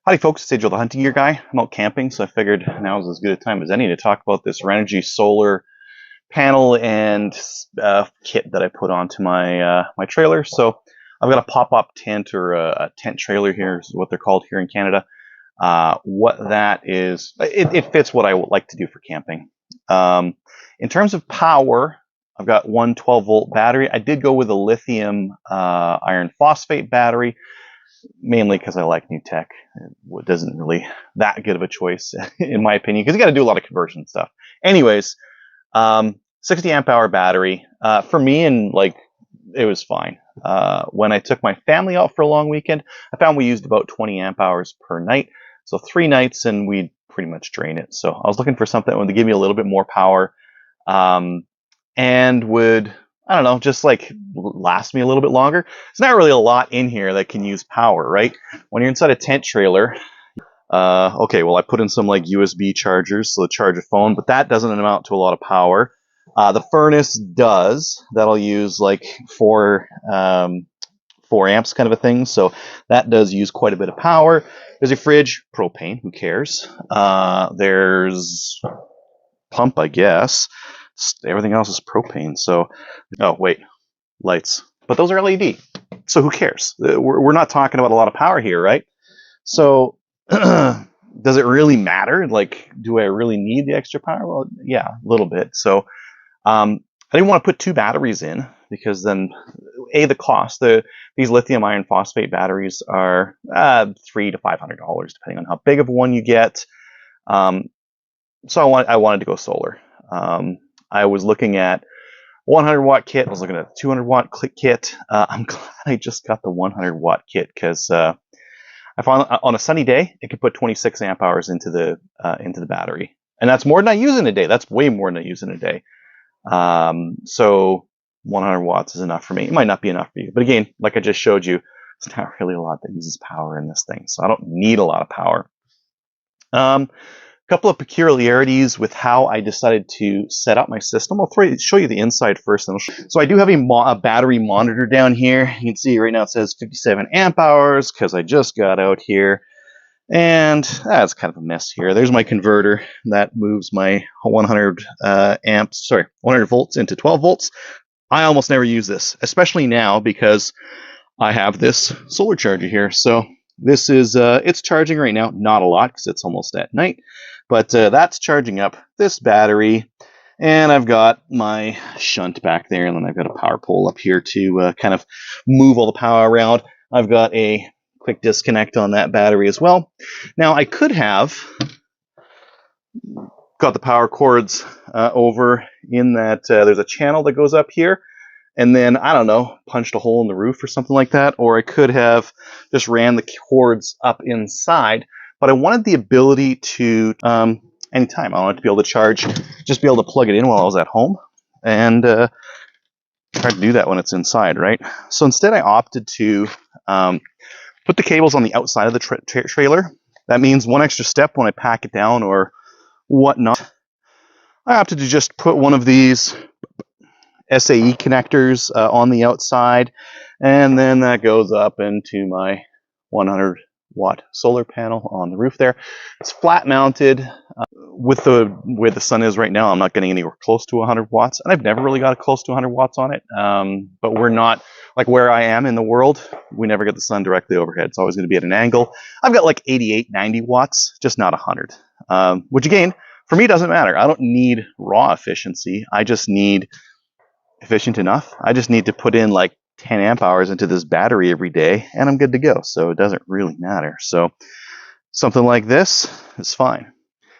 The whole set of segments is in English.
Howdy folks, it's Adriel the Hunting Gear Guy. I'm out camping, so I figured now is as good a time as any to talk about this Renogy solar panel and kit that I put onto my my trailer. So I've got a pop-up tent, or a tent trailer here, is what they're called here in Canada. What that is, it fits what I would like to do for camping. In terms of power, I've got one 12-volt battery. I did go with a lithium iron phosphate battery, mainly because I like new tech. It doesn't really that good of a choice, in my opinion, because you got to do a lot of conversion stuff. Anyways, 60 amp hour battery for me, and like it was fine. When I took my family out for a long weekend, I found we used about 20 amp hours per night. So 3 nights, and we'd pretty much drain it. So I was looking for something that would give me a little bit more power, and would, I don't know, just like last me a little bit longer. It's not really a lot in here that can use power, right? When you're inside a tent trailer, okay, well, I put in some like USB chargers so to charge a phone, but that doesn't amount to a lot of power. The furnace does. That'll use like 4 amps kind of a thing, so that does use quite a bit of power. There's a fridge, propane, who cares? There's pump, I guess. Everything else is propane, so, oh wait, lights. But those are LED, so who cares? We're not talking about a lot of power here, right? So, does it really matter? Like, do I really need the extra power? Well, yeah, a little bit. So, I didn't want to put 2 batteries in, because then, the cost. These lithium iron phosphate batteries are $300 to $500, depending on how big of one you get. So I wanted to go solar. I was looking at 100 watt kit. I was looking at a 200 watt kit. I'm glad I just got the 100 watt kit, because I found on a sunny day it could put 26 amp hours into the battery, and that's more than I use in a day. That's way more than I use in a day. So 100 watts is enough for me. It might not be enough for you, but again, like I just showed you, it's not really a lot that uses power in this thing, so I don't need a lot of power. Couple of peculiarities with how I decided to set up my system. I'll show you the inside first. So I do have a battery monitor down here. You can see right now it says 57 amp hours because I just got out here. And that's kind of a mess here. There's my converter that moves my 100 volts into 12 volts. I almost never use this, especially now because I have this solar charger here. So this is, it's charging right now, not a lot because it's almost at night, but that's charging up this battery, and I've got my shunt back there, and then I've got a power pole up here to kind of move all the power around. I've got a quick disconnect on that battery as well. Now I could have got the power cords over in that, there's a channel that goes up here, and then, I don't know, punched a hole in the roof or something like that. Or I could have just ran the cords up inside. But I wanted the ability to, anytime I wanted to be able to charge, just be able to plug it in while I was at home. And try to do that when it's inside, right? So instead I opted to put the cables on the outside of the trailer. That means one extra step when I pack it down or whatnot. I opted to just put one of these SAE connectors on the outside, and then that goes up into my 100 watt solar panel on the roof there. It's flat mounted. With the way the sun is right now, I'm not getting anywhere close to 100 watts, and I've never really got close to 100 watts on it. But we're not, like where I am in the world, we never get the sun directly overhead. It's always going to be at an angle. I've got like 88, 90 watts, just not 100, which again, for me doesn't matter. I don't need raw efficiency. I just need efficient enough. I just need to put in like 10 amp hours into this battery every day, and I'm good to go. So it doesn't really matter. So something like this is fine.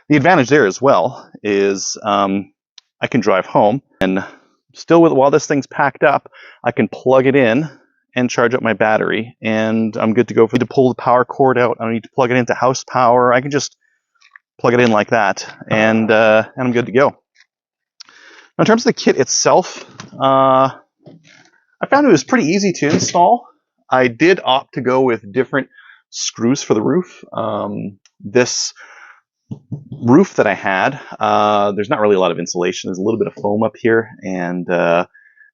The advantage there as well is I can drive home, and still, while this thing's packed up, I can plug it in and charge up my battery, and I'm good to go. To pull the power cord out, I don't need to plug it into house power. I can just plug it in like that, and I'm good to go. In terms of the kit itself, I found it was pretty easy to install. I did opt to go with different screws for the roof. This roof that I had, there's not really a lot of insulation. There's a little bit of foam up here, and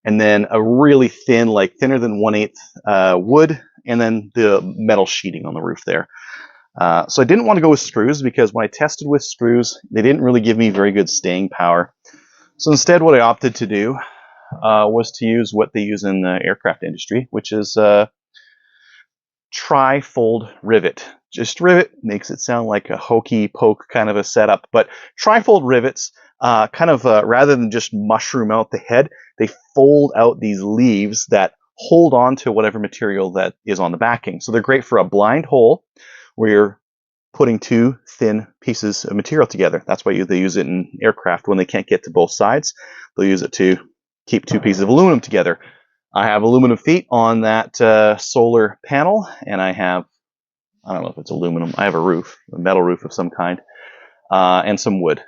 then a really thin, like thinner than 1/8 wood, and then the metal sheeting on the roof there. So I didn't want to go with screws because when I tested with screws, they didn't really give me very good staying power. So instead, what I opted to do was to use what they use in the aircraft industry, which is tri-fold rivet. Just rivet makes it sound like a hokey poke kind of a setup, but tri-fold rivets rather than just mushroom out the head, they fold out these leaves that hold on to whatever material that is on the backing. So they're great for a blind hole where you're putting two thin pieces of material together. That's why they use it in aircraft when they can't get to both sides. They'll use it to keep two pieces of aluminum together. I have aluminum feet on that solar panel, and I don't know if it's aluminum. I have a metal roof of some kind, and some wood.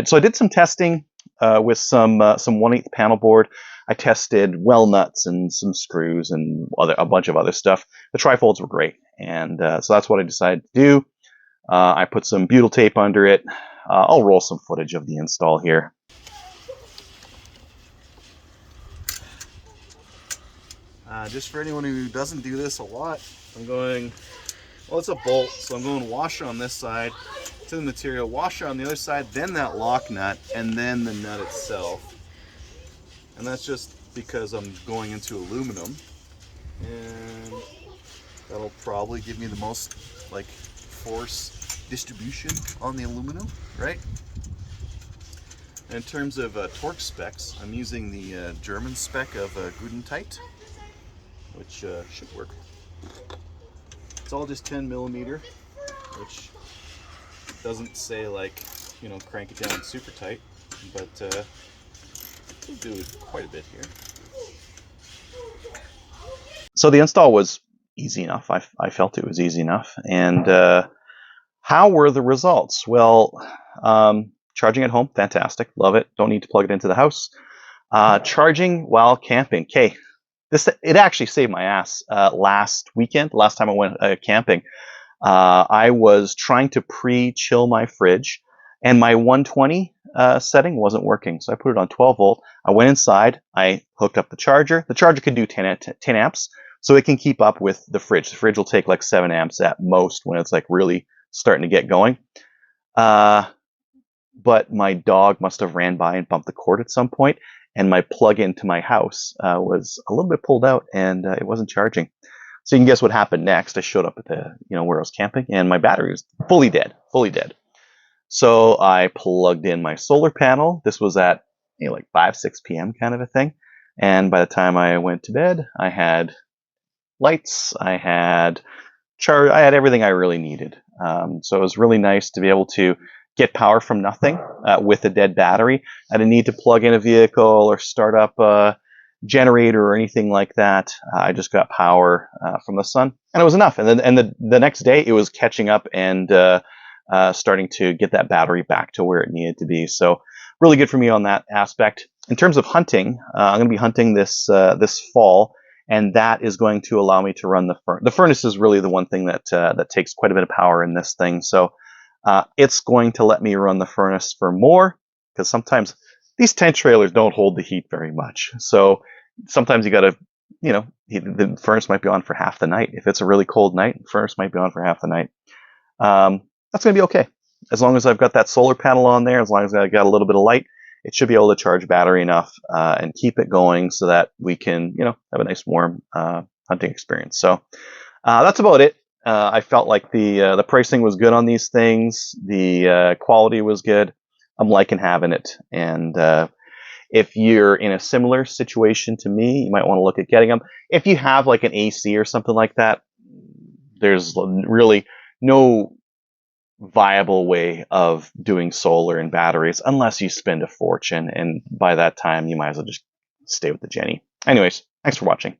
So I did some testing with some 1/8 panel board. I tested well nuts and some screws and a bunch of other stuff. The trifolds were great, and so that's what I decided to do. I put some butyl tape under it. I'll roll some footage of the install here. Just for anyone who doesn't do this a lot, I'm going, well, it's a bolt, so I'm going washer on this side to the material, washer on the other side, then that lock nut, and then the nut itself. And that's just because I'm going into aluminum, and that'll probably give me the most force distribution on the aluminum, right? And in terms of torque specs, I'm using the German spec of Gudentite, which should work. It's all just 10 millimeter, which doesn't say crank it down super tight, but we'll do quite a bit here. So the install was easy enough. I felt it was easy enough. And how were the results? Well, charging at home, fantastic, love it. Don't need to plug it into the house. Charging while camping, okay. It actually saved my ass last weekend. Last time I went camping, I was trying to pre-chill my fridge, and my 120 setting wasn't working. So I put it on 12 volt. I went inside. I hooked up the charger. The charger can do 10 amps, so it can keep up with the fridge. The fridge will take 7 amps at most when it's really starting to get going. But my dog must have ran by and bumped the cord at some point, and my plug-in to my house was a little bit pulled out, and it wasn't charging. So you can guess what happened next. I showed up at where I was camping, and my battery was fully dead. So I plugged in my solar panel. This was at 5, 6 p.m. kind of a thing. And by the time I went to bed, I had lights, I had everything I really needed. So it was really nice to be able to get power from nothing with a dead battery. I didn't need to plug in a vehicle or start up a generator or anything like that. I just got power from the sun, and it was enough. And then the next day, it was catching up and starting to get that battery back to where it needed to be. So really good for me on that aspect. In terms of hunting, I'm going to be hunting this fall, and that is going to allow me to run the furnace. The furnace is really the one thing that takes quite a bit of power in this thing. So it's going to let me run the furnace for more, because sometimes these tent trailers don't hold the heat very much. So sometimes you got to, the furnace might be on for half the night. If it's a really cold night, the furnace might be on for half the night. That's going to be okay. As long as I've got that solar panel on there, as long as I've got a little bit of light, it should be able to charge battery enough and keep it going so that we can, have a nice warm hunting experience. So that's about it. I felt like the pricing was good on these things. The quality was good. I'm liking having it. And if you're in a similar situation to me, you might want to look at getting them. If you have an AC or something like that, there's really no viable way of doing solar and batteries unless you spend a fortune. And by that time, you might as well just stay with the Jenny. Anyways, thanks for watching.